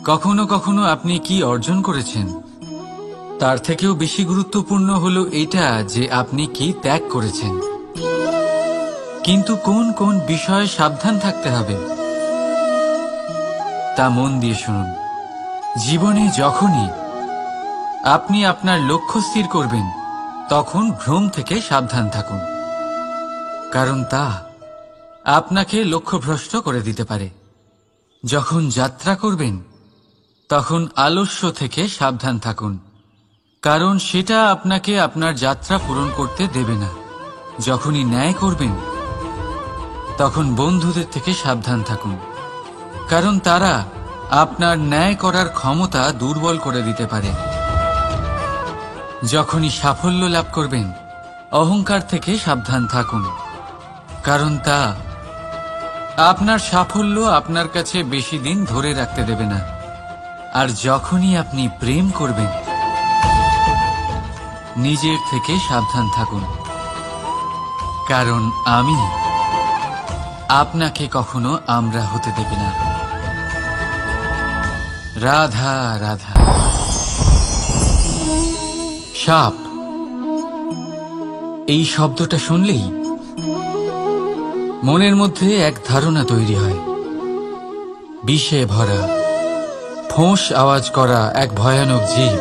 কখনো কখনো আপনি কি অর্জন করেছেন তার থেকেও বেশি গুরুত্বপূর্ণ হলো এটা যে আপনি কি ত্যাগ করেছেন। কিন্তু কোন কোন বিষয়ে সাবধান থাকতে হবে তা মন দিয়ে শুনুন। জীবনে যখনই আপনি আপনার লক্ষ্য স্থির করবেন তখন ভ্রম থেকে সাবধান থাকুন, কারণ তা আপনাকে লক্ষ্যভ্রষ্ট করে দিতে পারে। যখন যাত্রা করবেন তখন আলস্য থেকে সাবধান থাকুন, কারণ সেটা আপনাকে আপনার যাত্রা পূরণ করতে দেবে না। যখনই ন্যায় করবেন তখন বন্ধুদের থেকে সাবধান থাকুন, কারণ তারা আপনার ন্যায় করার ক্ষমতা দুর্বল করে দিতে পারে। যখনই সাফল্য লাভ করবেন অহংকার থেকে সাবধান থাকুন, কারণ তা আপনার সাফল্য আপনার কাছে বেশি দিন ধরে রাখতে দেবে না। আর যখনই আপনি প্রেম করবেন নিজের থেকে সাবধান থাকুন, কারণ আমি আপনাকে কখনো আমরা হতে দেবে না। রাধা রাধা। সাপ, এই শব্দটা শুনলেই মনের মধ্যে এক ধারণা তৈরি হয়। বিষে ভরা, ফোঁস আওয়াজ করা এক ভয়ানক জীব।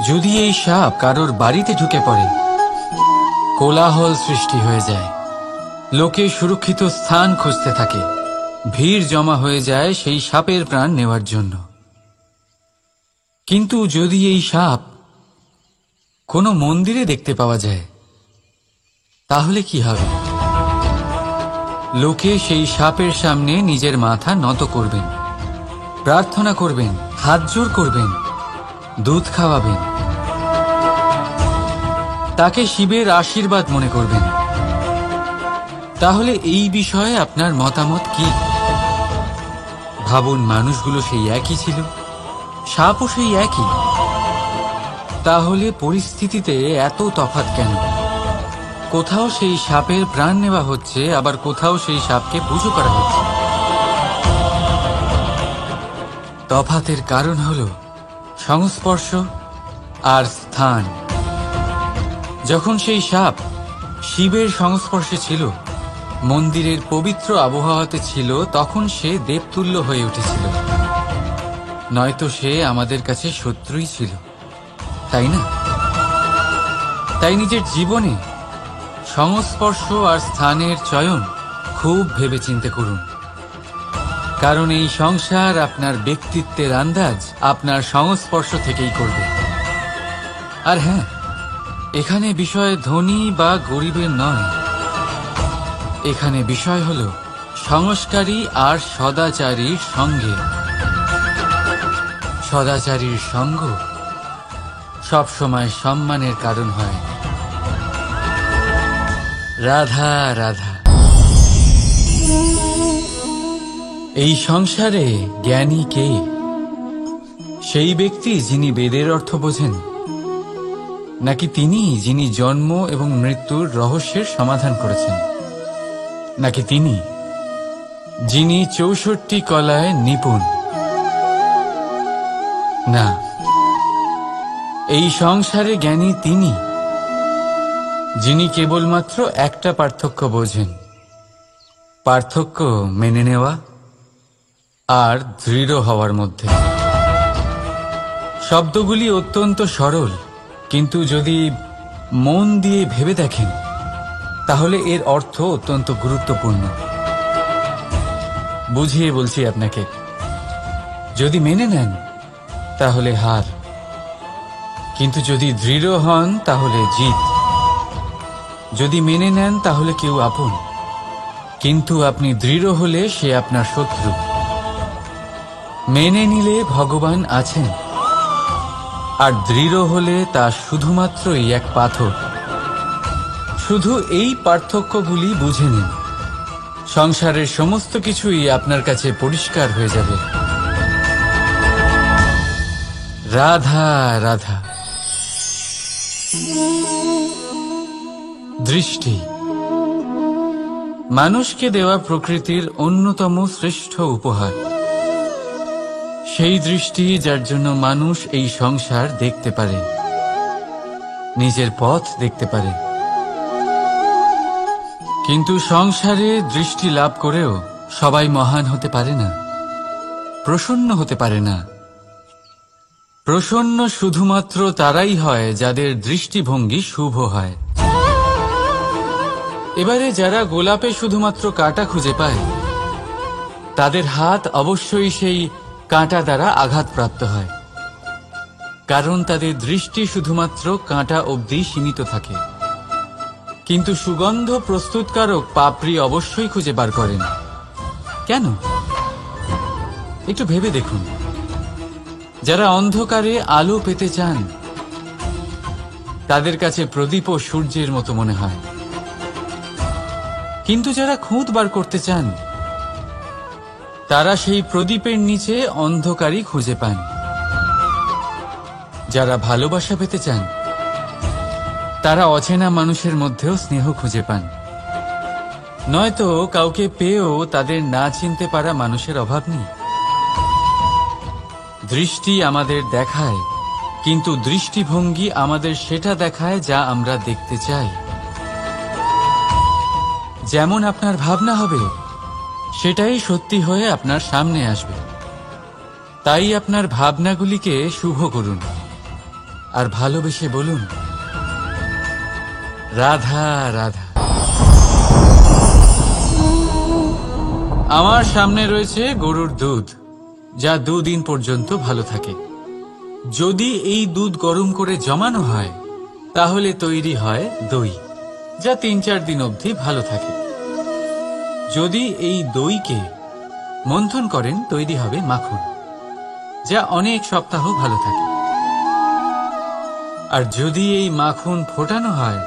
যদি এই সাপ কারোর বাড়িতে ঢুকে পড়ে কোলাহল সৃষ্টি হয়ে যায়, লোকে সুরক্ষিত স্থান খুঁজতে থাকে, ভিড় জমা হয়ে যায় সেই সাপের প্রাণ নেওয়ার জন্য। কিন্তু যদি এই সাপ কোনো মন্দিরে দেখতে পাওয়া যায় তাহলে কি হবে? লোকে সেই সাপের সামনে নিজের মাথা নত করবেন, প্রার্থনা করবেন, হাত জোড় করবেন, দুধ খাওয়াবেন, তাকে শিবের আশীর্বাদ মনে করবেন। তাহলে এই বিষয়ে আপনার মতামত কি? ভাবুন, মানুষগুলো সেই একই ছিল, সাপও সেই একই। তাহলে পরিস্থিতিতে এত তফাৎ কেন? কোথাও সেই সাপের প্রাণ নেওয়া হচ্ছে, আবার কোথাও সেই সাপকে পুজো করা হচ্ছে। তফাতের কারণ হল সংস্পর্শ আর স্থান। যখন সেই সাপ শিবের সংস্পর্শে ছিল, মন্দিরের পবিত্র আবহাওয়াতে ছিল, তখন সে দেবতুল্য হয়ে উঠেছিল, নয়তো সে আমাদের কাছে শত্রুই ছিল, তাই না? তাই নিজের জীবনে সংস্পর্শ আর স্থানের চয়ন খুব ভেবেচিন্তে করুন, কারণ এই সংসার আপনার ব্যক্তিত্বের আন্দাজ আপনার সংস্পর্শ থেকেই করবে। আর হ্যাঁ, এখানে বিষয় ধনী বা গরিবের নয়, এখানে বিষয় হল সংস্কারী আর সদাচারীর সঙ্গে। সদাচারীর সঙ্গ সবসময় সম্মানের কারণ হয়। রাধা রাধা। এই সংসারে জ্ঞানী কে? সেই ব্যক্তি যিনি বেদের অর্থ বোঝেন, নাকি তিনি যিনি জন্ম এবং মৃত্যুর রহস্যের সমাধান করেছেন, নাকি তিনি যিনি ৬৪ কলায় নিপুণ? না, এই সংসারে জ্ঞানী তিনি যিনি কেবলমাত্র একটা পার্থক্য বোঝেন, পার্থক্য মেনে নেওয়া আর দৃঢ় হওয়ার মধ্যে। শব্দগুলি অত্যন্ত সরল, কিন্তু যদি মন দিয়ে ভেবে দেখেন তাহলে এর অর্থ অত্যন্ত গুরুত্বপূর্ণ। বুঝিয়ে বলছি আপনাকে, যদি মেনে নেন তাহলে হার, কিন্তু যদি দৃঢ় হন তাহলে জিত। যদি মেনে নেন তাহলে কেউ আপন, কিন্তু আপনি দৃঢ় হলে সে আপনার শত্রু। মেনে নিলে ভগবান আছেন, আর দৃঢ় হলে তা শুধুমাত্রই এক পাথর। শুধু এই পার্থক্যগুলি বুঝে নিন, সংসারের সমস্ত কিছুই আপনার কাছে পরিষ্কার হয়ে যাবে। রাধা রাধা। দৃষ্টি মানুষকে দেওয়া প্রকৃতির অন্যতম শ্রেষ্ঠ উপহার, সেই দৃষ্টি যার জন্য মানুষ এই সংসার দেখতে পারে, নিজের পথ দেখতে পারে। কিন্তু সংসারে দৃষ্টি লাভ করেও সবাই মহান হতে পারে না, প্রসন্ন হতে পারে না। প্রসন্ন শুধুমাত্র তারাই হয় যাদের দৃষ্টিভঙ্গি শুভ হয়। এবারে যারা গোলাপে শুধুমাত্র কাঁটা খুঁজে পায়, তাদের হাত অবশ্যই সেই কাঁটা দ্বারা আঘাতপ্রাপ্ত হয়, কারণ তাদের দৃষ্টি শুধুমাত্র কাঁটা অবধি সীমিত থাকে। কিন্তু সুগন্ধ প্রস্তুতকারক পাপড়ি অবশ্যই খুঁজে বার করেন। কেন? একটু ভেবে দেখুন। যারা অন্ধকারে আলো পেতে চান, তাদের কাছে প্রদীপ ও সূর্যের মতো মনে হয়। কিন্তু যারা খুঁত বার করতে চান, তারা সেই প্রদীপের নিচে অন্ধকারই খুঁজে পান। যারা ভালোবাসা পেতে চান, তারা অচেনা মানুষের মধ্যেও স্নেহ খুঁজে পান। নয়তো কাউকে পেয়েও তাদের না চিনতে পারা মানুষের অভাব নেই। দৃষ্টি আমাদের দেখায়, কিন্তু দৃষ্টিভঙ্গি আমাদের সেটা দেখায় যা আমরা দেখতে চাই। যেমন আপনার ভাবনা হবে, সেটাই সত্যি হয়ে আপনার সামনে আসবে। তাই আপনার ভাবনাগুলিকে শুভ করুন আর ভালোবেসে বলুন, রাধা রাধা। আমার সামনে রয়েছে গরুর দুধ, যা 2 দিন পর্যন্ত ভালো থাকে। যদি এই দুধ গরম করে জমানো হয়, তাহলে তৈরি হয় দই, যা 3-4 দিন অবধি ভালো থাকে। যদি এই দইকে মন্থন করেন, তৈরি হবে মাখন, যা অনেক সপ্তাহ ভালো থাকে। আর যদি এই মাখন ফোটানো হয়,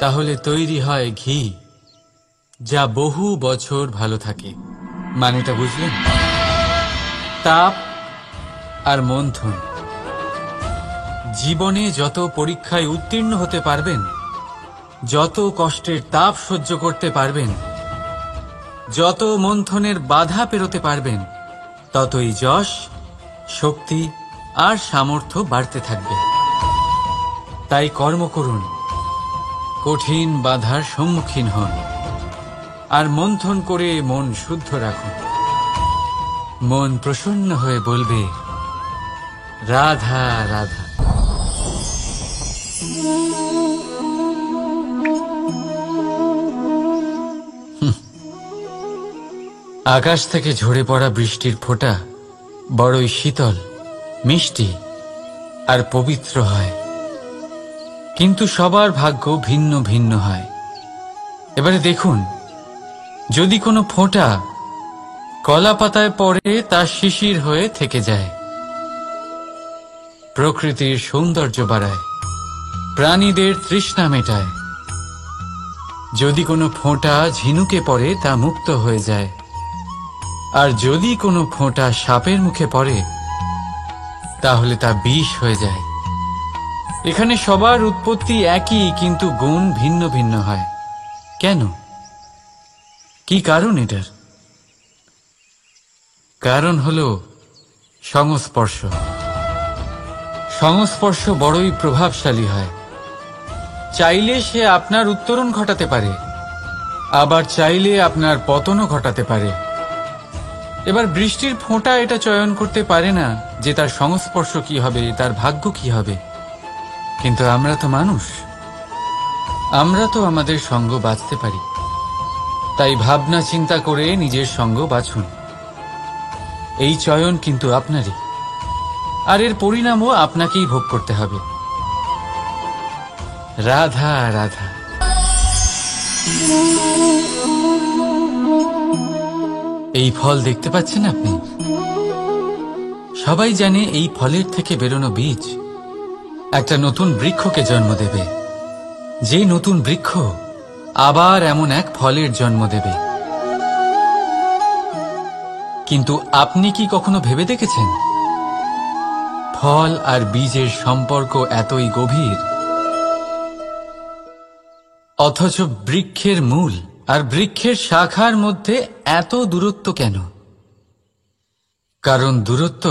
তাহলে তৈরি হয় ঘি, যা বহু বছর ভালো থাকে। মানেটা বুঝলেন? তাপ আর মন্থন। জীবনে যত পরীক্ষায় উত্তীর্ণ হতে পারবেন, যত কষ্টের তাপ সহ্য করতে পারবেন, যত মন্থনের বাধা পেরোতে পারবেন, ততই যশ, শক্তি আর সামর্থ্য বাড়তে থাকবে। তাই কর্ম করুন, কঠিন বাধার সম্মুখীন হন, আর মন্থন করে মন শুদ্ধ রাখুন। মন প্রসন্ন হয়ে বলবে, রাধা রাধা। আকাশ থেকে ঝরে পড়া বৃষ্টির ফোঁটা বড়ই শীতল, মিষ্টি আর পবিত্র হয়। কিন্তু সবার ভাগ্য ভিন্ন ভিন্ন হয়। এবারে দেখুন, যদি কোনো ফোঁটা কলা পাতায় পড়ে, তা শিশির হয়ে থেকে যায়। প্রকৃতির সৌন্দর্য বাড়ায়, প্রাণীদের তৃষ্ণা মেটায়। যদি কোনো ফোঁটা ঝিনুকে পড়ে, তা মুক্ত হয়ে যায়। আর যদি কোনো ফোঁটা সাপের মুখে পড়ে, তাহলে তা বিষ হয়ে যায়। এখানে সবার উৎপত্তি একই, কিন্তু গুণ ভিন্ন ভিন্ন হয়। কেন? কি কারণ এটার? কারণ হলো সংস্পর্শ। সংস্পর্শ বড়ই প্রভাবশালী হয়। চাইলে সে আপনার উত্তরণ ঘটাতে পারে, আবার চাইলে আপনার পতনও ঘটাতে পারে। এবার বৃষ্টির ফোঁটা এটা চয়ন করতে পারে না যে তার সংস্পর্শ কি হবে, তার ভাগ্য কি হবে। কিন্তু আমরা তো মানুষ, আমরা তো আমাদের সঙ্গ বাছতে পারি। তাই ভাবনা চিন্তা করে নিজের সঙ্গ বাছুন। এই চয়ন কিন্তু আপনারই, আর এর পরিণামও আপনাকেই ভোগ করতে হবে। রাধা রাধা। এই ফল দেখতে পাচ্ছেন আপনি? সবাই জানে এই ফলের থেকে বেরোনো বীজ একটা নতুন বৃক্ষকে জন্ম দেবে, যে নতুন বৃক্ষ আবার এমন এক ফলের জন্ম দেবে। কিন্তু আপনি কি কখনো ভেবে দেখেছেন, ফল আর বীজের সম্পর্ক এতই গভীর, অথচ বৃক্ষের মূল আর বৃক্ষের শাখার মধ্যে এত দূরত্ব কেন? কারণ দূরত্ব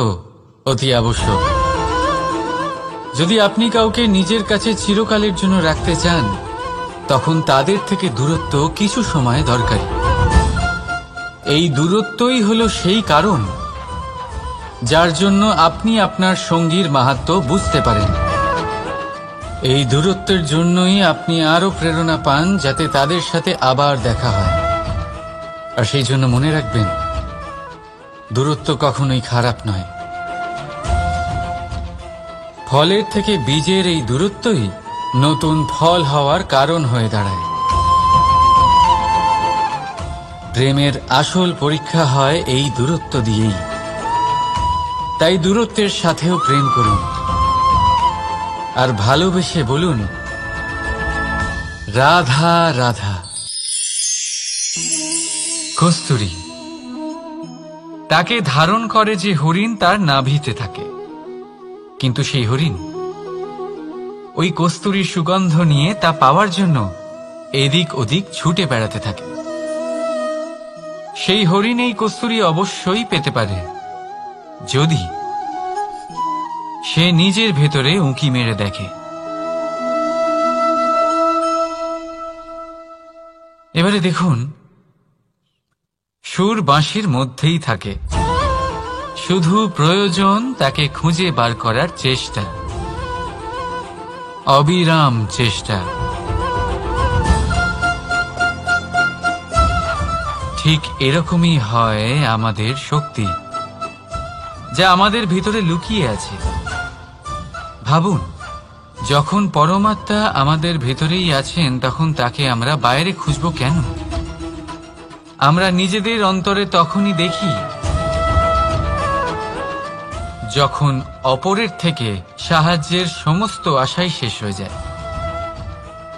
অতি আবশ্যক। যদি আপনি কাউকে নিজের কাছে চিরকালের জন্য রাখতে চান, তখন তাদের থেকে দূরত্ব কিছু সময় দরকারি। এই দূরত্বই হলো সেই কারণ যার জন্য আপনি আপনার সঙ্গীর মাহাত্ম্য বুঝতে পারেন। এই দূরত্বের জন্যই আপনি আরো প্রেরণা পান যাতে তাদের সাথে আবার দেখা হয়। আর সেই জন্য মনে রাখবেন, দূরত্ব কখনোই খারাপ নয়। ফলের থেকে বীজের এই দূরত্বই নতুন ফল হওয়ার কারণ হয়ে দাঁড়ায়। প্রেমের আসল পরীক্ষা হয় এই দূরত্ব দিয়েই। তাই দূরত্বের সাথেও প্রেম করুন, আর ভালোবেসে বলুন, রাধা রাধা। কস্তুরী তাকে ধারণ করে যে হরিণ তার নাভিতে থাকে, কিন্তু সেই হরিণ ওই কস্তুরীর সুগন্ধ নিয়ে তা পাওয়ার জন্য এদিক ওদিক ছুটে বেড়াতে থাকে। সেই হরিণ এই কস্তুরী অবশ্যই পেতে পারে যদি সে নিজের ভেতরে উঁকি মেরে দেখে। এবারে দেখুন, সুর বাঁশির মধ্যেই থাকে, শুধু প্রয়োজন তাকে খুঁজে বার করার চেষ্টা, অবিরাম চেষ্টা। ঠিক এরকমই হয় আমাদের শক্তি, যা আমাদের ভিতরে লুকিয়ে আছে। ভাবুন, যখন পরমাত্মা আমাদের ভেতরেই আছেন, তখন তাকে আমরা বাইরে খুঁজব কেন? আমরা নিজেদের অন্তরে তখনই দেখি যখন অপরের থেকে সাহায্যের সমস্ত আশাই শেষ হয়ে যায়।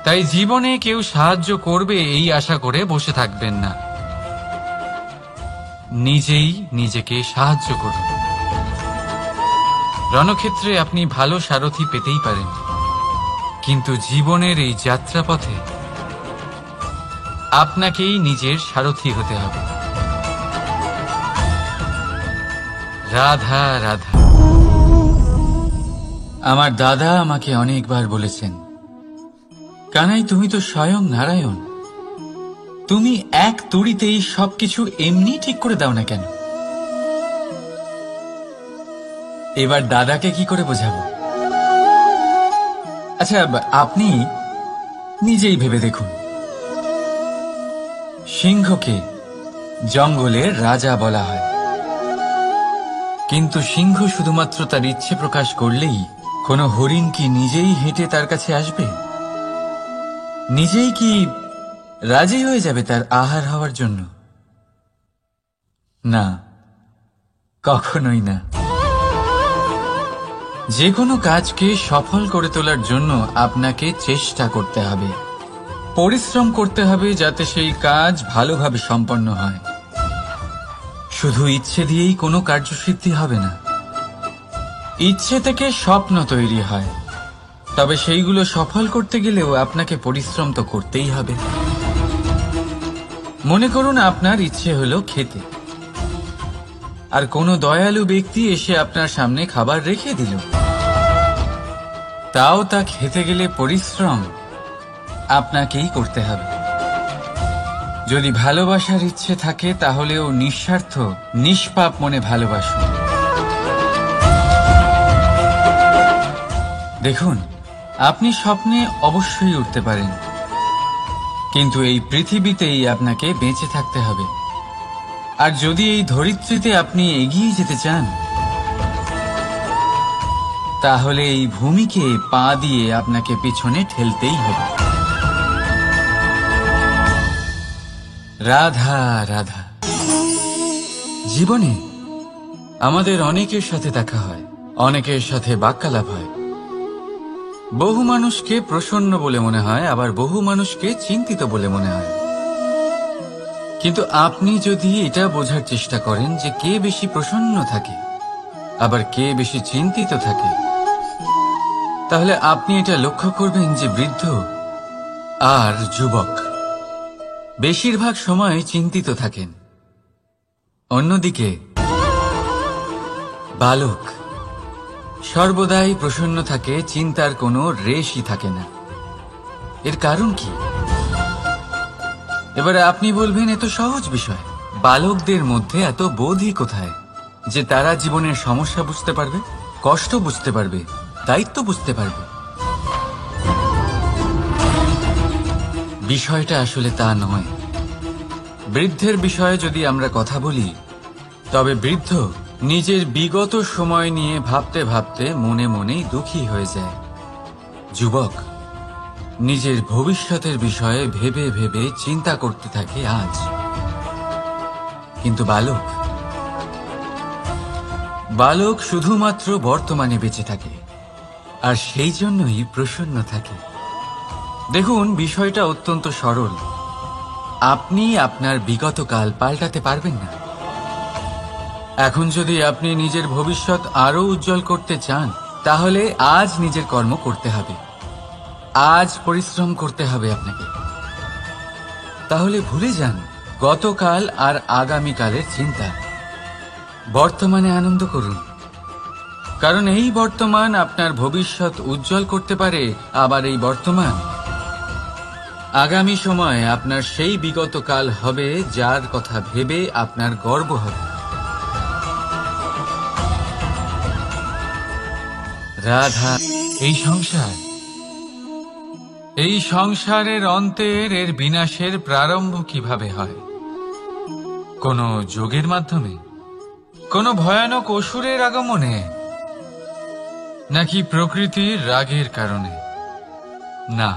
তাই জীবনে কেউ সাহায্য করবে এই আশা করে বসে থাকবেন না, নিজেই নিজেকে সাহায্য করুন। রণক্ষেত্রে আপনি ভালো সারথি পেতেই পারেন, কিন্তু জীবনের এই যাত্রাপথে আপনাকেই নিজের সারথি হতে হবে। রাধা রাধা। আমার দাদা আমাকে অনেকবার বলেছেন, কানাই তুমি তো স্বয়ং নারায়ণ, তুমি এক তুড়িতেই সবকিছু এমনি ঠিক করে দাও না কেন? এবার দাদাকে কি করে বোঝাবো? আচ্ছা, আপনি নিজেই ভেবে দেখুন, সিংহকে জঙ্গলের রাজা বলা হয়, কিন্তু সিংহ শুধুমাত্র তার ইচ্ছে প্রকাশ করলেই কোনো হরিণ কি নিজেই হেঁটে তার কাছে আসবে? নিজেই কি রাজি হয়ে যাবে তার আহার হওয়ার জন্য? না, কখনোই না। যে কোনো কাজকে সফল করে তোলার জন্য আপনাকে চেষ্টা করতে হবে, পরিশ্রম করতে হবে, যাতে সেই কাজ ভালোভাবে সম্পন্ন হয়। শুধু ইচ্ছে দিয়েই কোনো কার্যসিদ্ধি হবে না। ইচ্ছে থেকে স্বপ্ন তৈরি হয়, তবে সেইগুলো সফল করতে গেলেও আপনাকে পরিশ্রম তো করতেই হবে। মনে করুন আপনার ইচ্ছে হলো খেতে, আর কোনো দয়ালু ব্যক্তি এসে আপনার সামনে খাবার রেখে দিল। তাও তা খেতে গেলে পরিশ্রম আপনাকেই করতে হবে। যদি ভালোবাসার ইচ্ছে থাকে, তাহলেও নিঃস্বার্থ নিষ্পাপ মনে ভালোবাসুন। দেখুন, আপনি স্বপ্নে অবশ্যই উঠতে পারেন, কিন্তু এই পৃথিবীতেই আপনাকে বেঁচে থাকতে হবে। আর যদি এই ধরিত্রীতে আপনি এগিয়ে যেতে চান, তাহলে এই ভূমিকে পা দিয়ে আপনাকে পিছনে ঠেলতেই হবে। রাধা রাধা। জীবনে আমাদের অনেকের সাথে দেখা হয়, অনেকের সাথে বাক্যালাপ হয়। বহু মানুষকে প্রসন্ন বলে মনে হয়, আবার বহু মানুষকে চিন্তিত বলে মনে হয়। কিন্তু আপনি যদি এটা বোঝার চেষ্টা করেন যে কে বেশি প্রসন্ন থাকে আবার কে বেশি চিন্তিত থাকে, তাহলে আপনি এটা লক্ষ্য করবেন যে বৃদ্ধ আর যুবক বেশিরভাগ সময় চিন্তিত থাকেন। অন্যদিকে বালক সর্বদাই প্রসন্ন থাকে, চিন্তার কোনো রেশই থাকে না। এর কারণ কি? এবারে আপনি বলবেন, এ তো সহজ বিষয়। বালকদের মধ্যে এত বোধই কোথায় যে তারা জীবনের সমস্যা বুঝতে পারবে, কষ্ট বুঝতে পারবে, দায়িত্ব বুঝতে পারবে? বিষয়টা আসলে তা নয়। বৃদ্ধের বিষয়ে যদি আমরা কথা বলি, তবে বৃদ্ধ নিজের বিগত সময় নিয়ে ভাবতে ভাবতে মনে মনেই দুঃখী হয়ে যায়। যুবক নিজের ভবিষ্যতের বিষয়ে ভেবে ভেবে চিন্তা করতে থাকে আজ। কিন্তু বালক শুধুমাত্র বর্তমানে বেঁচে থাকে, আর সেই জন্যই প্রসন্ন থাকে। দেখুন, বিষয়টা অত্যন্ত সরল। আপনি আপনার বিগত কাল পাল্টাতে পারবেন না। এখন যদি আপনি নিজের ভবিষ্যৎ আরো উজ্জ্বল করতে চান, তাহলে আজ নিজের কর্ম করতে হবে, আজ পরিশ্রম করতে হবে আপনাকে। তাহলে ভুলে যান গতকাল আর আগামীকালের চিন্তা। বর্তমানে আনন্দ করুন, কারণ এই বর্তমান আপনার ভবিষ্যৎ উজ্জ্বল করতে পারে। আবার এই বর্তমান আগামী সময়ে আপনার সেই বিগত কাল হবে যার কথা ভেবে আপনার গর্ব হবে। রাধা, এই সংসারের অন্তের, এর বিনাশের প্রারম্ভ কিভাবে হয়? কোন যোগের মাধ্যমে? কোন ভয়ানক অসুরের আগমনে? নাকি প্রকৃতির রাগের কারণে? না,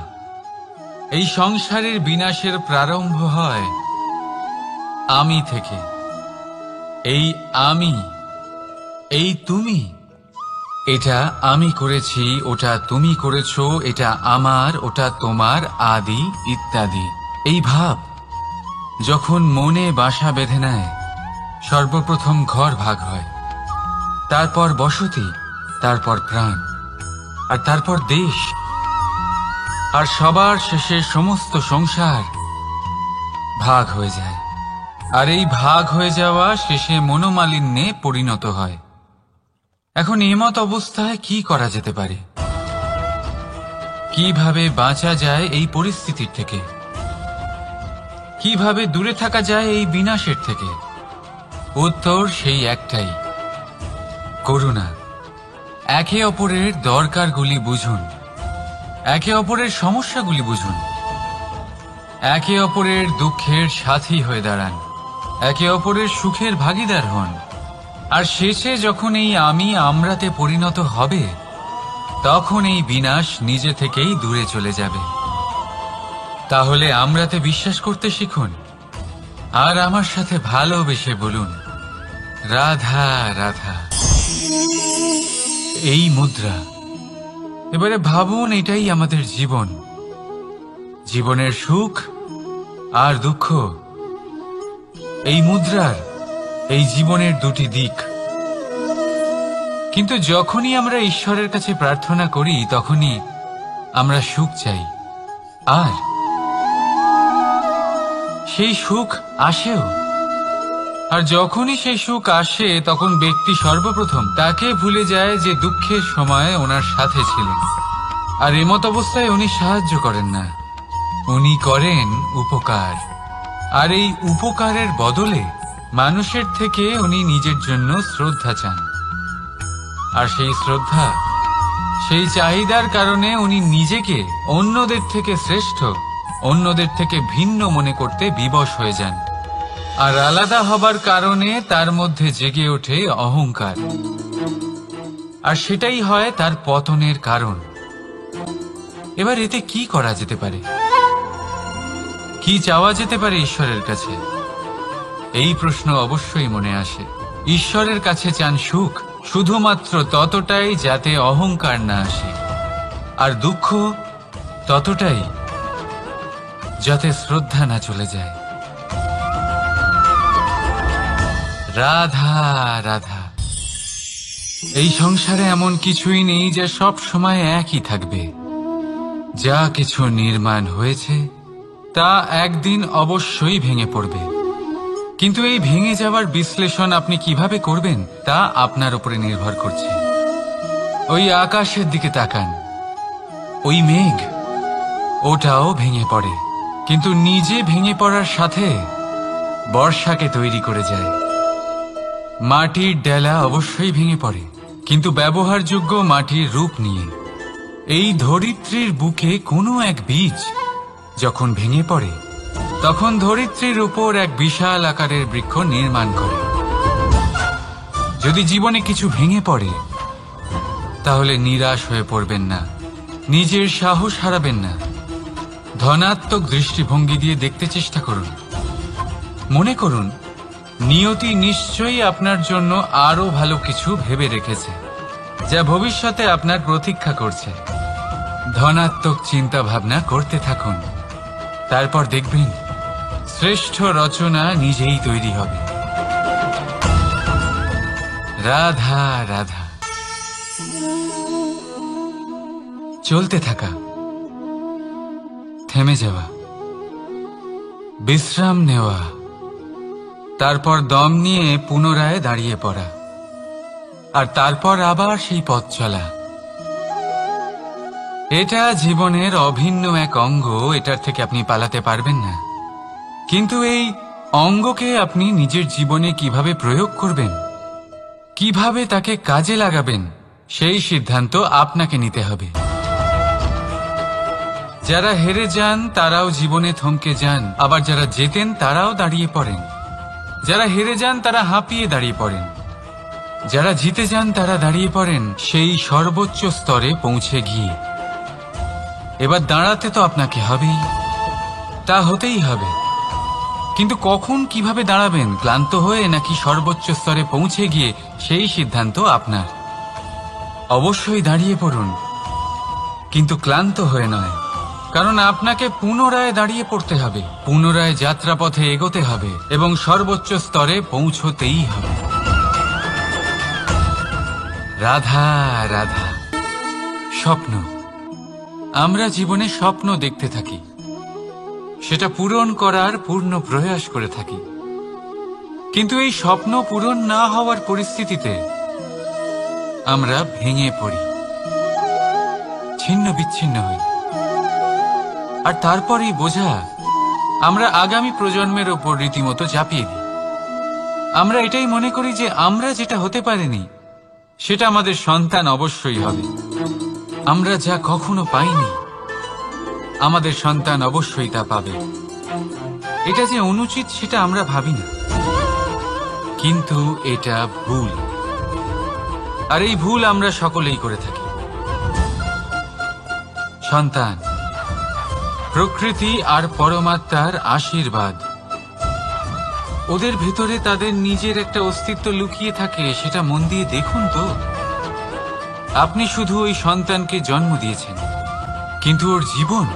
এই সংসারের বিনাশের প্রারম্ভ হয় আমি থেকে। এই আমি, এই তুমি, এটা আমি করেছি, ওটা তুমি করেছো, এটা আমার, ওটা তোমার, আদি ইত্যাদি। এই ভাব যখন মনে বাসা বেঁধে নেয়, সর্বপ্রথম ঘর ভাগ হয়, তারপর বসতি, তারপর প্রাণ, আর তারপর দেশ, আর সবার শেষে সমস্ত সংসার ভাগ হয়ে যায়। আর এই ভাগ হয়ে যাওয়া শেষে মনোমালিন্যে পরিণত হয়। এখন এমত অবস্থায় কি করা যেতে পারে? কিভাবে বাঁচা যায় এই পরিস্থিতির থেকে? কিভাবে দূরে থাকা যায় এই বিনাশের থেকে? উত্তর সেই একটাই, করুণা। একে অপরের দরকারগুলি বুঝুন, একে অপরের সমস্যাগুলি বুঝুন, একে অপরের দুঃখের সাথী হয়ে দাঁড়ান, একে অপরের সুখের ভাগীদার হন। আর শেষে যখন এই আমি আমরাতে পরিণত হবে, তখন এই বিনাশ নিজে থেকেই দূরে চলে যাবে। তাহলে আমরাতে বিশ্বাস করতে শিখুন, আর আমার সাথে ভালোবেসে বলুন, রাধা রাধা। এই মুদ্রা। এবারে ভাবুন, এটাই আমাদের জীবন, জীবনের সুখ আর দুঃখ। এই মুদ্রার, এই জীবনের দুটি দিক। কিন্তু যখনই আমরা ঈশ্বরের কাছে প্রার্থনা করি, তখনই আমরা সুখ চাই, আর সেই সুখ আসেও। আর যখনই সেই সুখ আসে, তখন ব্যক্তি সর্বপ্রথম তাকে ভুলে যায় যে দুঃখের সময় ওনার সাথে ছিলেন। আর এমত অবস্থায় উনি সাহায্য করেন না, উনি করেন উপকার। আর এই উপকারের বদলে মানুষের থেকে উনি নিজের জন্য শ্রদ্ধা চান। আর সেই শ্রদ্ধা, সেই চাহিদার কারণে উনি নিজেকে অন্যদের থেকে শ্রেষ্ঠ, অন্যদের থেকে ভিন্ন মনে করতে বিবশ হয়ে যান। আর আলাদা হবার কারণে তার মধ্যে জেগে ওঠে অহংকার, আর সেটাই হয় তার পতনের কারণ। এবার এতে কি করা যেতে পারে? কি চাওয়া যেতে পারে ঈশ্বরের কাছে? এই প্রশ্ন অবশ্যই মনে আসে। ঈশ্বরের কাছে চান সুখ, শুধুমাত্র ততটাই যাতে অহংকার না আসে, আর দুঃখ ততটাই যাতে শ্রদ্ধা না চলে যায়। রাধা রাধা। এই সংসারে এমন কিছুই নেই যে সব সময় একই থাকবে। যা কিছু নির্মাণ হয়েছে তা একদিন অবশ্যই ভেঙে পড়বে। কিন্তু এই ভেঙে যাওয়ার বিশ্লেষণ আপনি কিভাবে করবেন তা আপনার উপরে নির্ভর করছে। ওই আকাশের দিকে তাকান, ওই মেঘ, ওটাও ভেঙে পড়ে, কিন্তু নিজে ভেঙে পড়ার সাথে বর্ষাকে তৈরি করে যায়। মাটির ডেলা অবশ্যই ভেঙে পড়ে, কিন্তু ব্যবহারযোগ্য মাটির রূপ নিয়ে। এই ধরিত্রীর বুকে কোনো এক বীজ যখন ভেঙে পড়ে, তখন ধরিত্রীর উপর এক বিশাল আকারের বৃক্ষ নির্মাণ করে। যদি জীবনে কিছু ভেঙে পড়ে, তাহলে নিরাশ হয়ে পড়বেন না, নিজের সাহস হারাবেন না। ধনাত্মক দৃষ্টিভঙ্গি দিয়ে দেখতে চেষ্টা করুন। মনে করুন, নিয়তি নিশ্চয়ই আপনার জন্য আরো ভালো কিছু ভেবে রেখেছে, যা ভবিষ্যতে আপনার প্রতীক্ষা করছে। ধনাত্মক চিন্তা ভাবনা করতে থাকুন, তারপর দেখবেন শ্রেষ্ঠ রচনা নিজেই তৈরি হবে। রাধা রাধা। চলতে থাকা, থেমে যাওয়া, বিশ্রাম নেওয়া, তারপর দম নিয়ে পুনরায় দাঁড়িয়ে পড়া, আর তারপর আবার সেই পথ চলা। এটা জীবনের অভিন্ন এক অঙ্গ, এটার থেকে আপনি পালাতে পারবেন না। কিন্তু এই অঙ্গকে আপনি নিজের জীবনে কিভাবে প্রয়োগ করবেন, কিভাবে তাকে কাজে লাগাবেন, সেই সিদ্ধান্ত আপনাকে নিতে হবে। যারা হেরে যান তারাও জীবনে থমকে যান, আবার যারা জেতেন তারাও দাঁড়িয়ে পড়েন। যারা হেরে যান তারা হাঁপিয়ে দাঁড়িয়ে পড়েন, যারা জিতে যান তারা দাঁড়িয়ে পড়েন সেই সর্বোচ্চ স্তরে পৌঁছে গিয়ে। এবার দাঁড়াতে তো আপনাকে হবেই, তা হতেই হবে। কিন্তু কখন, কিভাবে দাঁড়াবেন, ক্লান্ত হয়ে নাকি সর্বোচ্চ স্তরে পৌঁছে গিয়ে, সেই সিদ্ধান্ত আপনার। অবশ্যই দাঁড়িয়ে পড়ুন, কিন্তু ক্লান্ত হয়ে নয়, কারণ আপনাকে পুনরায় দাঁড়িয়ে পড়তে হবে, পুনরায় যাত্রাপথে এগোতে হবে এবং সর্বোচ্চ স্তরে পৌঁছতেই হবে। রাধা রাধা। স্বপ্ন, আমরা জীবনে স্বপ্ন দেখতে থাকি, সেটা পূরণ করার পূর্ণ প্রয়াস করে থাকি। কিন্তু এই স্বপ্ন পূরণ না হওয়ার পরিস্থিতিতে আমরা ভেঙে পড়ি, ছিন্ন বিচ্ছিন্ন হই, আর তারপর এই বোঝা আমরা আগামী প্রজন্মের ওপর রীতিমতো চাপিয়ে দিই। আমরা এটাই মনে করি যে আমরা যেটা হতে পারিনি সেটা আমাদের সন্তান অবশ্যই হবে। আমরা যা কখনো পাইনি আমাদের সন্তান অবশ্যই তা পাবে। এটা যে অনুচিত সেটা আমরা ভাবি না, কিন্তু এটা ভুল, আর এই ভুল আমরা সকলেই করে থাকি। সন্তান প্রকৃতি আর পরমাত্মার আশীর্বাদ। ওদের ভেতরে তাদের নিজের একটা অস্তিত্ব লুকিয়ে থাকে, সেটা মন দিয়ে দেখুন তো। আপনি শুধু ওই সন্তানকে জন্ম দিয়েছেন, কিন্তু ওর জীবন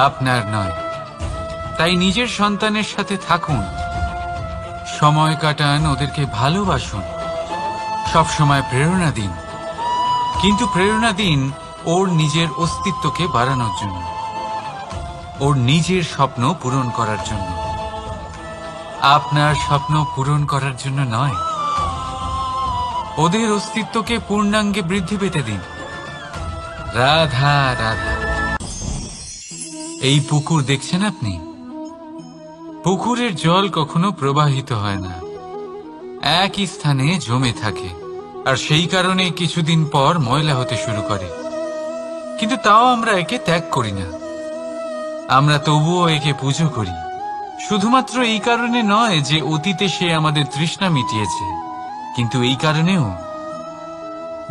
আপনার নয়। তাই নিজের সন্তানের সাথে থাকুন, সময় কাটান, ওদেরকে ভালোবাসুন, সবসময় প্রেরণা দিন, কিন্তু প্রেরণা দিন ওর নিজের অস্তিত্বকে বাড়ানোর জন্য, ওর নিজের স্বপ্ন পূরণ করার জন্য, আপনার স্বপ্ন পূরণ করার জন্য নয়। ওদের অস্তিত্বকে পূর্ণাঙ্গে বৃদ্ধি পেতে দিন। রাধা রাধা। এই পুকুর দেখছেন আপনি? পুকুরের জল কখনো প্রবাহিত হয় না, একই স্থানে জমে থাকে, আর সেই কারণে কিছুদিন পর ময়লা হতে শুরু করে। কিন্তু তাও আমরা একে ত্যাগ করি না, আমরা তবুও একে পুজো করি। শুধুমাত্র এই কারণে নয় যে অতীতে সে আমাদের তৃষ্ণা মিটিয়েছে, কিন্তু এই কারণেও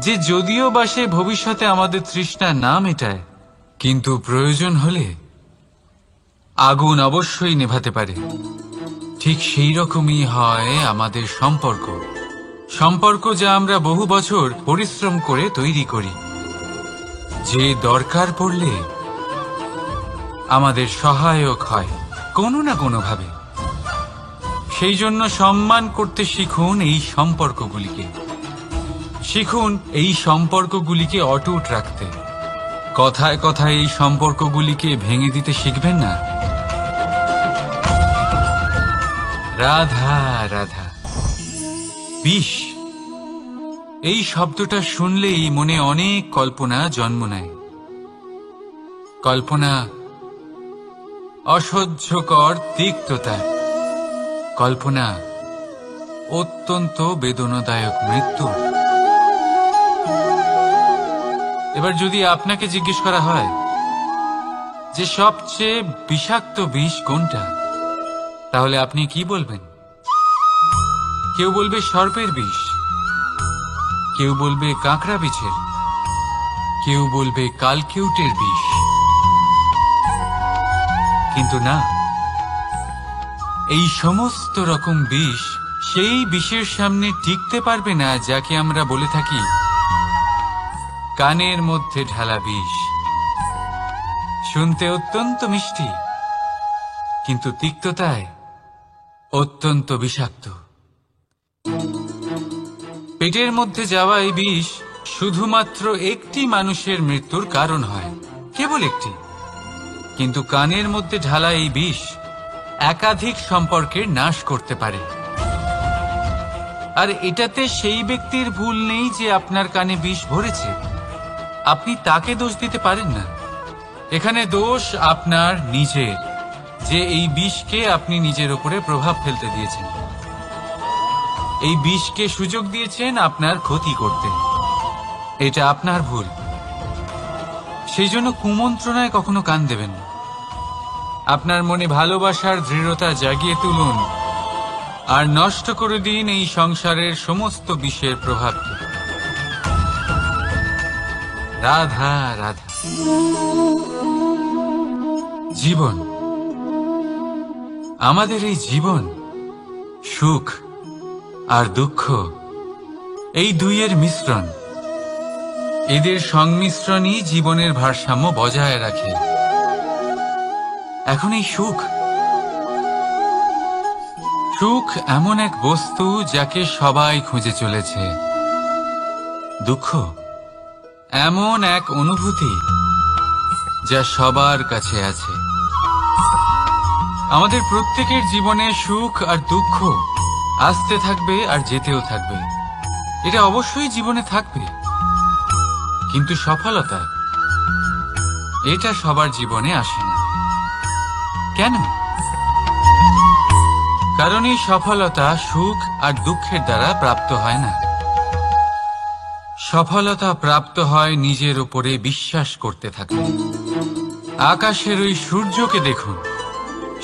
যে যদিও বা সে ভবিষ্যতে আমাদের তৃষ্ণা না মেটায়, কিন্তু প্রয়োজন হলে আগুন অবশ্যই নেভাতে পারে। ঠিক সেই রকমই হয় আমাদের সম্পর্ক, সম্পর্ক যা আমরা বহু বছর পরিশ্রম করে তৈরি করি, যে দরকার পড়লে আমাদের সহায়ক হয় কোনো না কোনোভাবে। সেই জন্য সম্মান করতে শিখুন এই সম্পর্কগুলিকে, শিখুন এই সম্পর্কগুলিকে অটুট রাখতে। কথায় কথায় এই সম্পর্কগুলিকে ভেঙে দিতে শিখবেন না। রাধা রাধা। বিষ, এই শব্দটা শুনলেই মনে অনেক কল্পনা জন্ম নেয়। কল্পনা অসহ্যকর তিক্ততা, কল্পনা অত্যন্ত বেদনাদায়ক মৃত্যু। এবার যদি আপনাকে জিজ্ঞেস করা হয় যে সবচেয়ে বিষাক্ত বিষ কোনটা, তাহলে আপনি কি বলবেন? কেউ বলবে সর্পের বিষ, কেউ বলবে কাঁকড়া বিছের, কেউ বলবে কালকেউটের বিষ। কিন্তু না, এই সমস্ত রকম বিষ সেই বিষের সামনে টিকতে পারবে না যাকে আমরা বলে থাকি কানের মধ্যে ঢালা বিষ। শুনতে অত্যন্ত মিষ্টি, কিন্তু তিক্ততায় অত্যন্ত বিষাক্ত। পেটের মধ্যে যাওয়া এই বিষ শুধুমাত্র একটি মানুষের মৃত্যুর কারণ হয়, কেবল একটি। কিন্তু কানের মধ্যে ঢালা এই বিষ একাধিক সম্পর্কের নাশ করতে পারে। আর এটাতে সেই ব্যক্তির ভুল নেই যে আপনার কানে বিষ ভরেছে, আপনি তাকে দোষ দিতে পারেন না। এখানে দোষ আপনার নিজের, যে এই বিষকে আপনি নিজের উপরে প্রভাব ফেলতে দিয়েছেন, এই বিষকে সুযোগ দিয়েছেন আপনার ক্ষতি করতে। এটা আপনার ভুল। সেই জন্য কুমন্ত্রণায় কখনো কান দেবেন না। আপনার মনে ভালোবাসার দৃঢ়তা জাগিয়ে তুলুন আর নষ্ট করে দিন এই সংসারের সমস্ত বিষের প্রভাবকে। রাধা রাধা। জীবন, আমাদের এই জীবন, সুখ আর দুঃখ, এই দুইয়ের মিশ্রণ। এদের সংমিশ্রণই জীবনের ভারসাম্য বজায় রাখে। এখন এই সুখ, সুখ এমন এক বস্তু যাকে সবাই খুঁজে চলেছে। দুঃখ এমন এক অনুভূতি যা সবার কাছে আছে। আমাদের প্রত্যেকের জীবনে সুখ আর দুঃখ আসতে থাকবে আর যেতেও থাকবে। এটা অবশ্যই জীবনে থাকবে। কিন্তু সফলতা, এটা সবার জীবনে আসে না। কেন? কারণ এই সফলতা সুখ আর দুঃখের দ্বারা প্রাপ্ত হয় না। সফলতা প্রাপ্ত হয় নিজের উপরে বিশ্বাস করতে থাকলে। আকাশের ওই সূর্যকে দেখুন,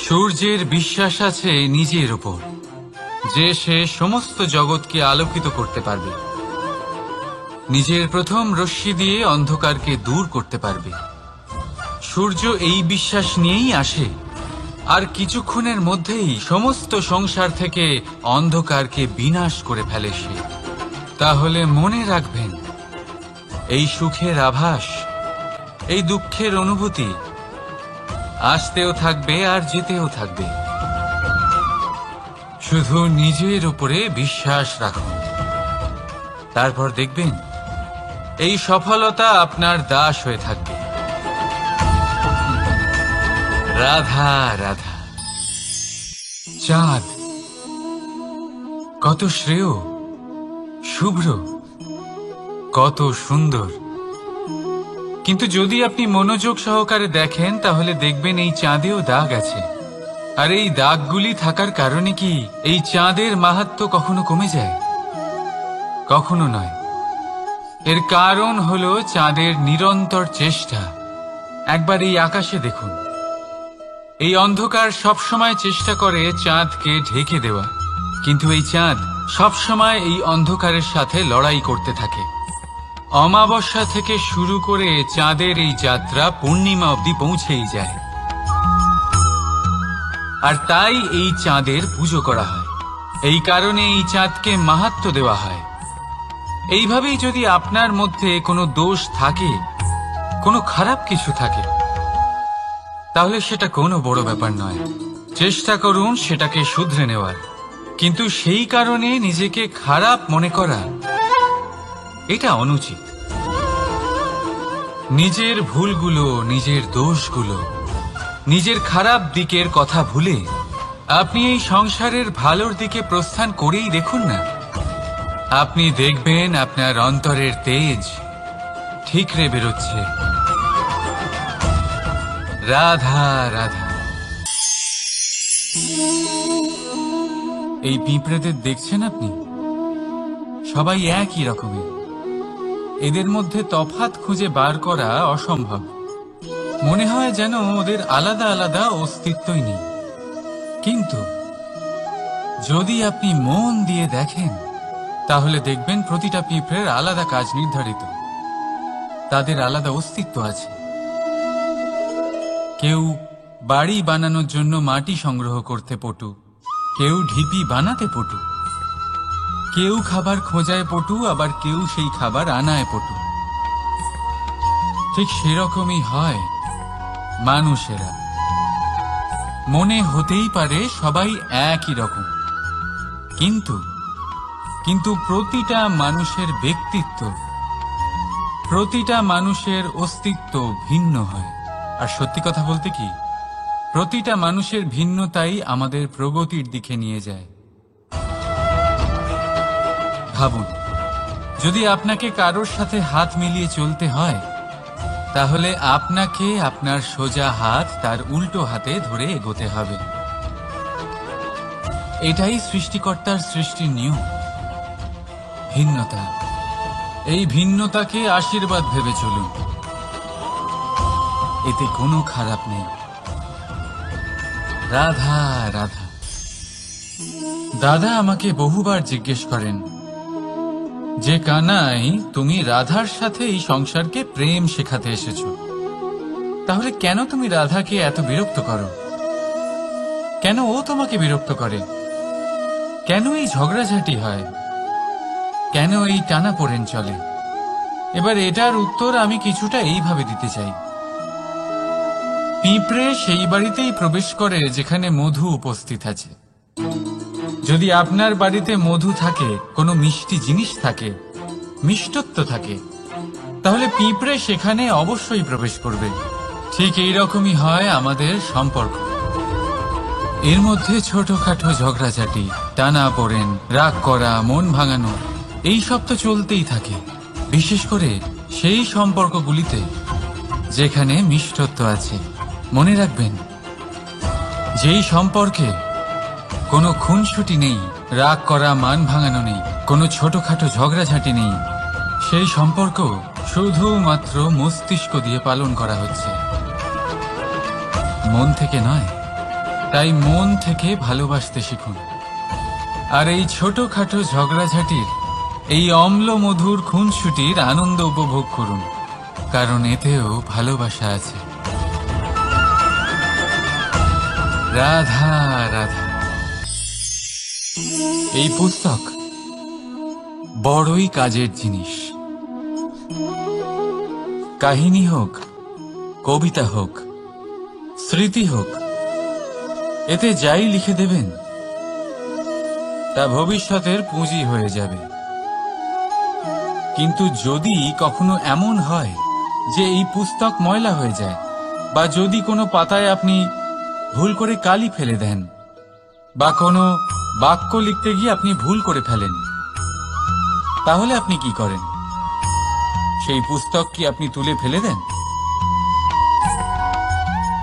সূর্যের বিশ্বাস আছে নিজের উপর যে সে সমস্ত জগৎকে আলোকিত করতে পারবে, নিজের প্রথম রশ্মি দিয়ে অন্ধকারকে দূর করতে পারবে। সূর্য এই বিশ্বাস নিয়েই আসে, আর কিছুক্ষণের মধ্যেই সমস্ত সংসার থেকে অন্ধকারকে বিনাশ করে ফেলে সে। তাহলে মনে রাখবেন, এই সুখের আভাস, এই দুঃখের অনুভূতি আসতেও থাকবে আর যেতেও থাকবে। শুধু নিজের উপরে বিশ্বাস রাখুন, তারপর দেখবেন এই সফলতা আপনার দাস হয়ে থাকবে। রাধা রাধা। চাঁদ কত শ্রেয়, শুভ্র, কত সুন্দর। কিন্তু যদি আপনি মনোযোগ সহকারে দেখেন তাহলে দেখবেন এই চাঁদেও দাগ আছে। আর এই দাগগুলি থাকার কারণে কি এই চাঁদের মাহাত্ম্য কখনো কমে যায়? কখনো নয়। এর কারণ হলো চাঁদের নিরন্তর চেষ্টা। একবার এই আকাশে দেখুন, এই অন্ধকার সবসময় চেষ্টা করে চাঁদকে ঢেকে দেওয়া, কিন্তু এই চাঁদ সবসময় এই অন্ধকারের সাথে লড়াই করতে থাকে। অমাবস্যা থেকে শুরু করে চাঁদের এই যাত্রা পূর্ণিমা অবধি পৌঁছেই যায়। আর তাই এই চাঁদের পুজো করা হয়, এই কারণে এই চাঁদকে মাহাত্ম্য দেওয়া হয়। এইভাবেই যদি আপনার মধ্যে কোনো দোষ থাকে, কোনো খারাপ কিছু থাকে, তাহলে সেটা কোনো বড় ব্যাপার নয়। চেষ্টা করুন সেটাকে শুধরে নেওয়ার। কিন্তু সেই কারণে নিজেকে খারাপ মনে করা, এটা অনুচিত। নিজের ভুলগুলো, নিজের দোষগুলো, নিজের খারাপ দিকের কথা ভুলে আপনি এই সংসারের ভালোর দিকে প্রস্থান করেই দেখুন না। আপনি দেখবেন আপনার অন্তরের তেজ ঠিকরে বেরোচ্ছে। রাধা রাধা। এই পিঁপড়েদের দেখছেন আপনি? সবাই একই রকমের। এদের মধ্যে তফাৎ খুঁজে বার করা অসম্ভব। মনে হয় যেন ওদের আলাদা আলাদা অস্তিত্বই নেই। কিন্তু যদি আপনি মন দিয়ে দেখেন তাহলে দেখবেন প্রতিটা পিঁপড়ের আলাদা কাজ নির্ধারিত, তাদের আলাদা অস্তিত্ব আছে। কেউ বাড়ি বানানোর জন্য মাটি সংগ্রহ করতে পটু, কেউ ঢিপি বানাতে পটু, কেউ খাবার খোঁজায় পটু, আবার কেউ সেই খাবার আনায় পটু। ঠিক সেরকমই হয় মানুষেরা। মনে হতেই পারে সবাই একই রকম, কিন্তু প্রতিটা মানুষের ব্যক্তিত্ব, প্রতিটা মানুষের অস্তিত্ব ভিন্ন হয়। আর সত্যি কথা বলতে কি, প্রতিটা মানুষের ভিন্নতাই আমাদের প্রগতির দিকে নিয়ে যায়। ভাবুন, যদি আপনাকে কারোর সাথে হাত মিলিয়ে চলতে হয়, তাহলে আপনাকে আপনার সোজা হাত তার উল্টো হাতে ধরে এগোতে হবে। এটাই সৃষ্টিকর্তার সৃষ্টির নিয়ম। ভিন্নতা, এই ভিন্নতাকে আশীর্বাদ ভেবে চলুন, এতে কোনো খারাপ নেই। রাধা রাধা। দাদা আমাকে বহুবার জিজ্ঞেস করেন যে কানাই, তুমি রাধার সাথে এই সংসারকে প্রেম শেখাতে এসেছো, তাহলে কেন তুমি রাধাকে এত বিরক্ত করো? কেন ও তোমাকে বিরক্ত করে? কেন এই ঝগড়াঝাটি হয়? কেন এই টানাপোড়েন চলে? এবার এটার উত্তর আমি কিছুটা এইভাবে দিতে চাই। পিঁপড়ে সেই বাড়িতেই প্রবেশ করে যেখানে মধু উপস্থিত আছে। যদি আপনার বাড়িতে মধু থাকে, কোনো মিষ্টি জিনিস থাকে, মিষ্টত্ব থাকে, তাহলে পিঁপড়ে সেখানে অবশ্যই প্রবেশ করবে। ঠিক এইরকমই হয় আমাদের সম্পর্ক। এর মধ্যে ছোটখাটো ঝগড়াঝাটি, টানাপোড়েন, রাগ করা, মন ভাঙানো, এই সব তো চলতেই থাকে। বিশেষ করে সেই সম্পর্কগুলিতে যেখানে মিষ্টত্ব আছে। মনে রাখবেন, যেই সম্পর্কে কোনো খুনসুটি নেই, রাগ করা, মান ভাঙানো নেই, কোনো ছোটখাটো ঝগড়াঝাটি নেই, সেই সম্পর্ক শুধুমাত্র মস্তিষ্ক দিয়ে পালন করা হচ্ছে, মন থেকে নয়। তাই মন থেকে ভালোবাসতে শিখুন। আর এই ছোটখাটো ঝগড়াঝাটির, এই অম্ল মধুর খুনসুটির আনন্দ উপভোগ করুন, কারণ এতেও ভালোবাসা আছে। রাধা রাধা। এই পুস্তক বড়ই কাজের জিনিস। কাহিনী হোক, কবিতা হোক, স্মৃতি হোক, এতে যাই লিখে দেবেন তা ভবিষ্যতের পুঁজি হয়ে যাবে। কিন্তু যদি কখনো এমন হয় যে এই পুস্তক ময়লা হয়ে যায়, বা যদি কোনো পাতায় আপনি ভুল করে কালি ফেলে দেন, বা কোনো বাক্য লিখতে গিয়ে আপনি ভুল করে ফেলেন, তাহলে আপনি কি করেন? সেই পুস্তক কি আপনি তুলে ফেলে দেন?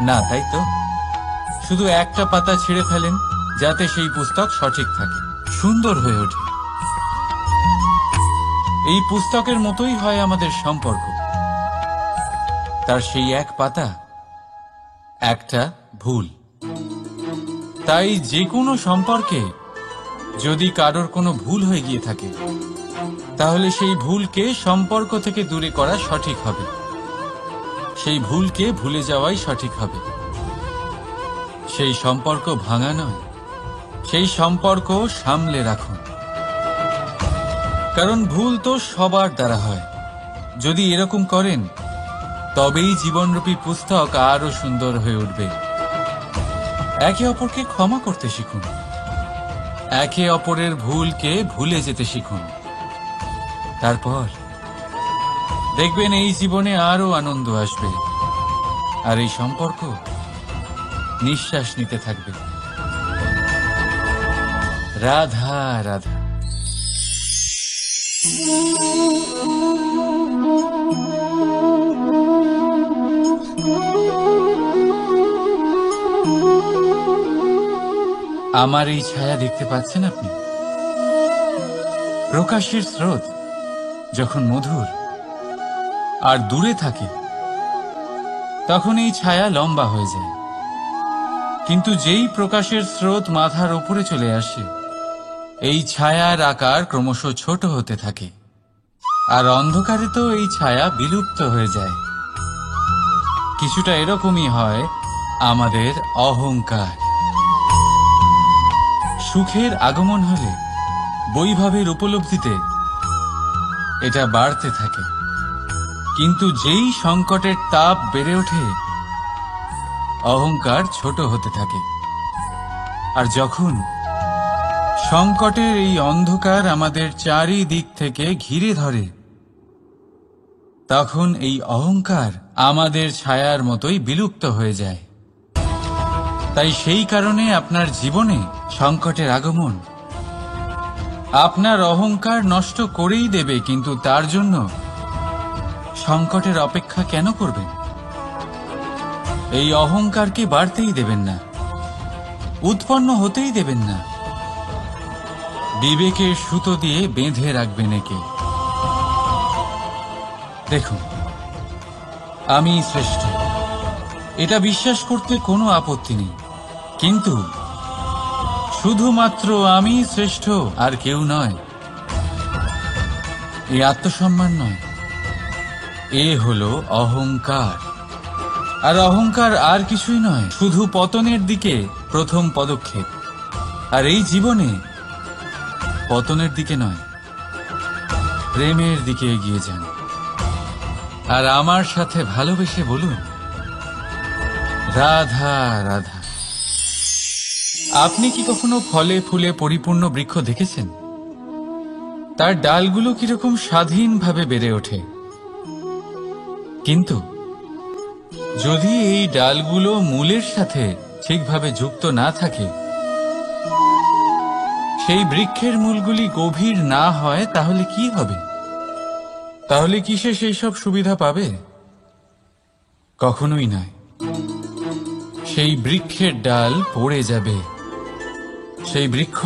না, তাই তো। শুধু একটা পাতা ছিঁড়ে ফেলেন, যাতে সেই পুস্তক সঠিক থাকে, সুন্দর হয়ে ওঠে। এই পুস্তকের মতোই হয় আমাদের সম্পর্ক। তার সেই এক পাতা, একটা ভুল। তাই যে কোনো সম্পর্কে যদি কারোর কোনো ভুল হয়ে গিয়ে থাকে, তাহলে সেই ভুলকে সম্পর্ক থেকে দূরে করা সঠিক হবে। সেই ভুলকে ভুলে যাওয়াই সঠিক হবে। সেই সম্পর্ক ভাঙা নয়, সেই সম্পর্ক সামলে রাখুন। কারণ ভুল তো সবার দ্বারা হয়। যদি এরকম করেন, তবেই জীবনরূপী পুস্তক আরো সুন্দর হয়ে উঠবে। একে অপরকে ক্ষমা করতে শিখুন, একে অপরের ভুলকে ভুলে যেতে শিখুন। তারপর দেখবেন এই জীবনে আরো আনন্দ আসবে, আর এই সম্পর্ক নিঃশ্বাস নিতে থাকবে। রাধা রাধা। আমার এই ছায়া দেখতে পাচ্ছেন আপনি? প্রকাশের স্রোত যখন মধুর আর দূরে থাকে তখন এই ছায়া লম্বা হয়ে যায়, কিন্তু যেই প্রকাশের স্রোত মাথার উপরে চলে আসে এই ছায়ার আকার ক্রমশ ছোট হতে থাকে, আর অন্ধকারে তো এই ছায়া বিলুপ্ত হয়ে যায়। কিছুটা এরকমই হয় আমাদের অহংকার। সুখের আগমন হলে বৈভবের উপলব্ধিতে এটা বাড়তে থাকে, কিন্তু যেই সংকটের তাপ বেড়ে ওঠে অহংকার ছোট হতে থাকে। আর যখন সংকটের এই অন্ধকার আমাদের চারিদিক থেকে ঘিরে ধরে তখন এই অহংকার আমাদের ছায়ার মতোই বিলুপ্ত হয়ে যায়। তাই সেই কারণে আপনার জীবনে সংকটের আগমন আপনার অহংকার নষ্ট করেই দেবে, কিন্তু তার জন্য সংকটের অপেক্ষা কেন করবেন? এই অহংকারকে বাড়তেই দেবেন না, উৎপন্ন হতেই দেবেন না। বিবেকের সুতো দিয়ে বেঁধে রাখবেন একে। দেখুন, আমি শ্রেষ্ঠ, এটা বিশ্বাস করতে কোনো আপত্তি নেই, কিন্তু শুধুমাত্র আমি শ্রেষ্ঠ আর কেউ নয়, এই আত্মসম্মান নয়, এ হলো অহংকার। আর অহংকার আর কিছুই নয়, শুধু পতনের দিকে প্রথম পদক্ষেপ। আর এই জীবনে পতনের দিকে নয়, প্রেমের দিকে এগিয়ে যান। আর আমার সাথে ভালোবেসে বলুন, রাধা রাধা। আপনি কি কখনো ফলে ফুলে পরিপূর্ণ বৃক্ষ দেখেছেন? তার ডালগুলো কিরকম স্বাধীনভাবে বেড়ে ওঠে, কিন্তু যদি এই ডালগুলো মূলের সাথে ঠিকভাবে যুক্ত না থাকে, সেই বৃক্ষের মূলগুলি গভীর না হয়, তাহলে কি হবে? তাহলে কি সে সেই সব সুবিধা পাবে? কখনোই নয়। সেই বৃক্ষের ডাল পড়ে যাবে, সেই বৃক্ষ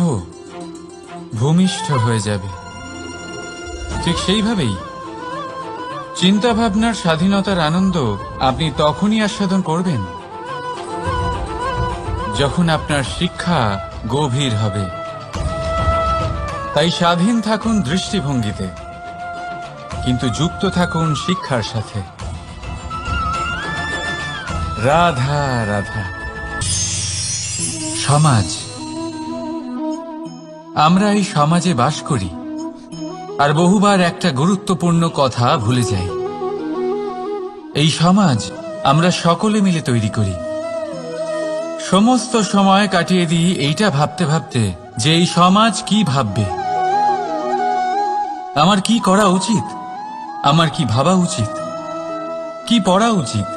ভূমিষ্ঠ হয়ে যাবে। ঠিক সেইভাবেই চিন্তা ভাবনার স্বাধীনতার আনন্দ আপনি তখনই আস্বাদন করবেন যখন আপনার শিক্ষা গভীর হবে। তাই স্বাধীন থাকুন দৃষ্টিভঙ্গিতে, কিন্তু যুক্ত থাকুন শিক্ষার সাথে। রাধা রাধা। সমাজ, আমরা এই সমাজে বাস করি আর বহুবার একটা গুরুত্বপূর্ণ কথা ভুলে যাই। এই সমাজ আমরা সকলে মিলে তৈরি করি। সমস্ত সময় কাটিয়ে দিই এইটা ভাবতে ভাবতে যে এই সমাজ কি ভাববে, আমার কি করা উচিত, আমার কি ভাবা উচিত, কি পড়া উচিত,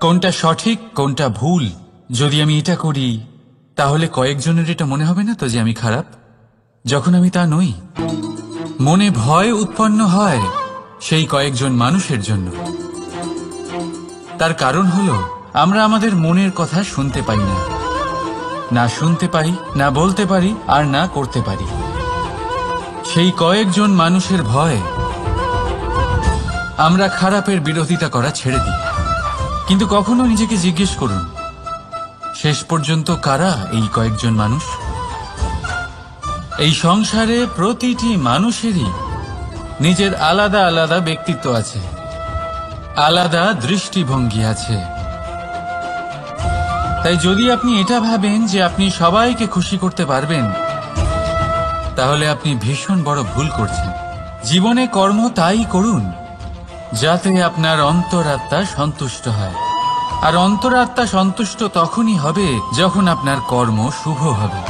কোনটা সঠিক কোনটা ভুল। যদি আমি এটা করি তাহলে কয়েকজনের এটা মনে হবে না তো যে আমি খারাপ, যখন আমি তা নই। মনে ভয় উৎপন্ন হয় সেই কয়েকজন মানুষের জন্য। তার কারণ হলো আমরা আমাদের মনের কথা শুনতে পাই না, না শুনতে পারি, না বলতে পারি, আর না করতে পারি। সেই কয়েকজন মানুষের ভয় আমরা খারাপের বিরোধিতা করা ছেড়ে দিই। কিন্তু কখনো নিজেকে জিজ্ঞেস করুন, শেষ পর্যন্ত কারা এই কয়েকজন মানুষ? এই সংসারে প্রতিটি মানুষেরই নিজের আলাদা আলাদা ব্যক্তিত্ব আছে, আলাদা দৃষ্টিভঙ্গি আছে। তাই যদি আপনি এটা ভাবেন যে আপনি সবাইকে খুশি করতে পারবেন, তাহলে আপনি ভীষণ বড় ভুল করছেন। জীবনে কর্ম তাই করুন যাতে আপনার অন্তরাত্মা সন্তুষ্ট হয়, আর অন্তরাত্মা সন্তুষ্ট তখনই হবে যখন আপনার কর্ম শুভ হবে।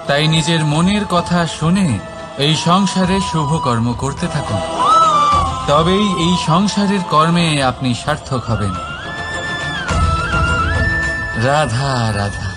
তাই নিজের মনের কথা শুনে এই সংসারে শুভ কর্ম করতে থাকুন, তবেই এই সংসারের কর্মে আপনি সার্থক হবেন। রাধা রাধা।